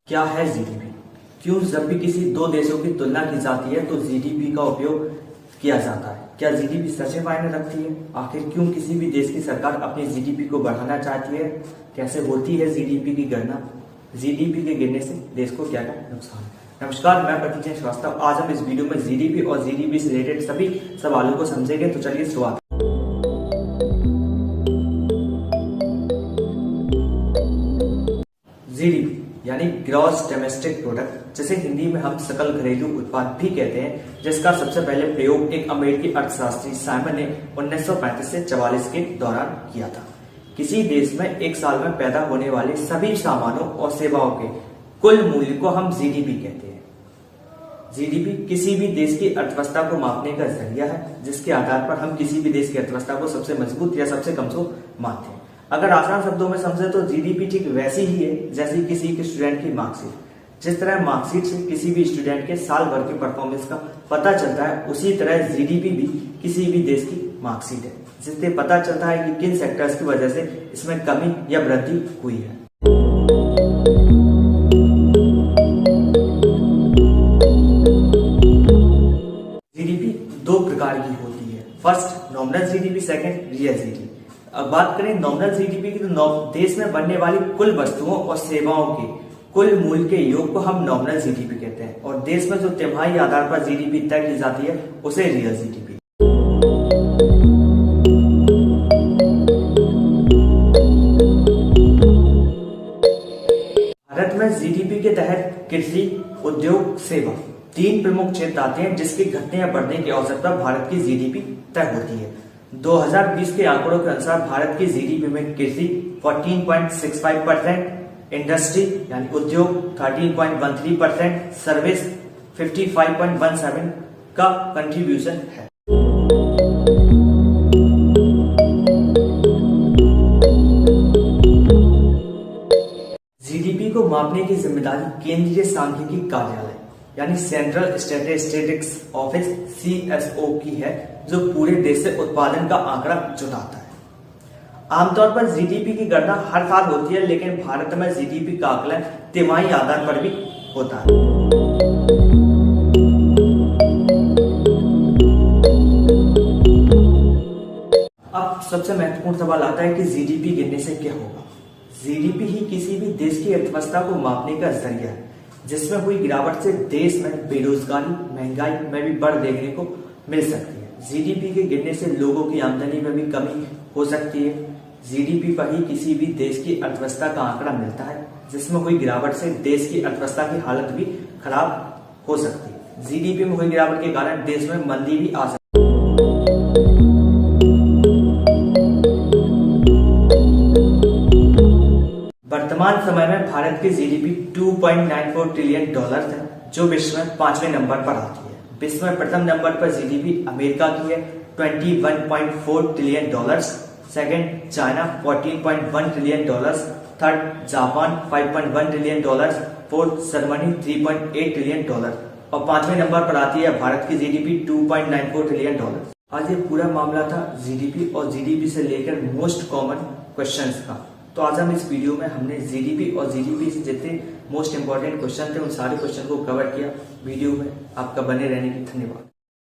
क्या है जीडीपी? क्यों जब भी किसी दो देशों की तुलना की जाती है तो जीडीपी का उपयोग किया जाता है? क्या जीडीपी सच में मायने रखती है? आखिर क्यों किसी भी देश की सरकार अपनी जीडीपी को बढ़ाना चाहती है? कैसे होती है जीडीपी की गणना? जीडीपी के गिरने से देश को क्या क्या नुकसान है? नमस्कार, मैं प्रतिजय श्रीवास्तव। आज हम इस वीडियो में जीडीपी और जीडीपी से रिलेटेड सभी सवालों को समझेंगे। तो चलिए शुरुआत। जीडीपी यानी ग्रॉस डोमेस्टिक प्रोडक्ट, जिसे हिंदी में हम सकल घरेलू उत्पाद भी कहते हैं, जिसका सबसे पहले प्रयोग एक अमेरिकी अर्थशास्त्री साइमन ने 1935 से 44 के दौरान किया था। किसी देश में एक साल में पैदा होने वाले सभी सामानों और सेवाओं के कुल मूल्य को हम जीडीपी कहते हैं। जीडीपी किसी भी देश की अर्थव्यवस्था को मापने का जरिया है, जिसके आधार पर हम किसी भी देश की अर्थव्यवस्था को सबसे मजबूत या सबसे कमजोर मानते हैं। अगर आसान शब्दों में समझे तो जीडीपी ठीक वैसी ही है जैसी किसी के स्टूडेंट की मार्कशीट। जिस तरह मार्कशीट से किसी भी स्टूडेंट के साल भर की परफॉर्मेंस का पता चलता है, उसी तरह जीडीपी भी किसी भी देश की मार्कशीट है, जिससे पता चलता है कि किन सेक्टर्स की वजह से इसमें कमी या वृद्धि हुई है। जीडीपी दो प्रकार की होती है, first nominal GDP, second real GDP. अब बात करें नॉमिनल जीडीपी की तो देश में बनने वाली कुल वस्तुओं और सेवाओं के कुल मूल्य के योग को हम नॉमिनल जीडीपी कहते हैं, और देश में जो तिमाही आधार पर जीडीपी तय की जाती है उसे रियल जीडीपी। भारत में जीडीपी के तहत कृषि, उद्योग, सेवा तीन प्रमुख क्षेत्र आते हैं, जिसके घटने या बढ़ने के अवसर पर भारत की जीडीपी तय होती है। 2020 के आंकड़ों के अनुसार भारत की जीडीपी में कृषि 14.65%, इंडस्ट्री यानी उद्योग 13.13%, सर्विस 55.17 का कंट्रीब्यूशन है। जीडीपी को मापने की जिम्मेदारी केंद्रीय सांख्यिकी कार्यालय यानी सेंट्रल स्टैटिस्टिक्स ऑफिस CSO की है, जो पूरे देश से उत्पादन का आंकड़ा जुटाता है। आमतौर पर जीडीपी की गणना हर साल होती है, लेकिन भारत में जीडीपी का आकलन तिमाही आधार पर भी होता है। अब सबसे महत्वपूर्ण सवाल आता है कि जीडीपी गिरने से क्या होगा? जीडीपी ही किसी भी देश की अर्थव्यवस्था को मापने का जरिया है, जिसमें हुई गिरावट से देश में बेरोजगारी, महंगाई में भी बढ़ देखने को मिल सकती है। जीडीपी के गिरने से लोगों की आमदनी में भी कमी हो सकती है। जीडीपी पर ही किसी भी देश की अर्थव्यवस्था का आंकड़ा मिलता है, जिसमें हुई गिरावट से देश की अर्थव्यवस्था की हालत भी खराब हो सकती है। जीडीपी में हुई गिरावट के कारण देश में मंदी भी आ सकती है। वर्तमान समय में भारत की जीडीपी 2.94 ट्रिलियन डॉलर है, जो विश्व में 5वें नंबर पर आती है। विश्व में प्रथम नंबर पर जीडीपी अमेरिका की है 21.4 trillion dollars, second China 14.1 trillion dollars, third Japan 5.1 trillion dollars, fourth Germany 3.8 trillion dollar, और 5वें नंबर पर आती है भारत की जीडीपी 2.94 ट्रिलियन डॉलर। आज ये पूरा मामला था जीडीपी और जीडीपी से लेकर मोस्ट कॉमन क्वेश्चंस का। तो आज हम इस वीडियो में हमने जीडीपी और जीडीपी से जितने मोस्ट इंपॉर्टेंट क्वेश्चन थे उन सारे क्वेश्चन को कवर किया। वीडियो में आपका बने रहने की धन्यवाद।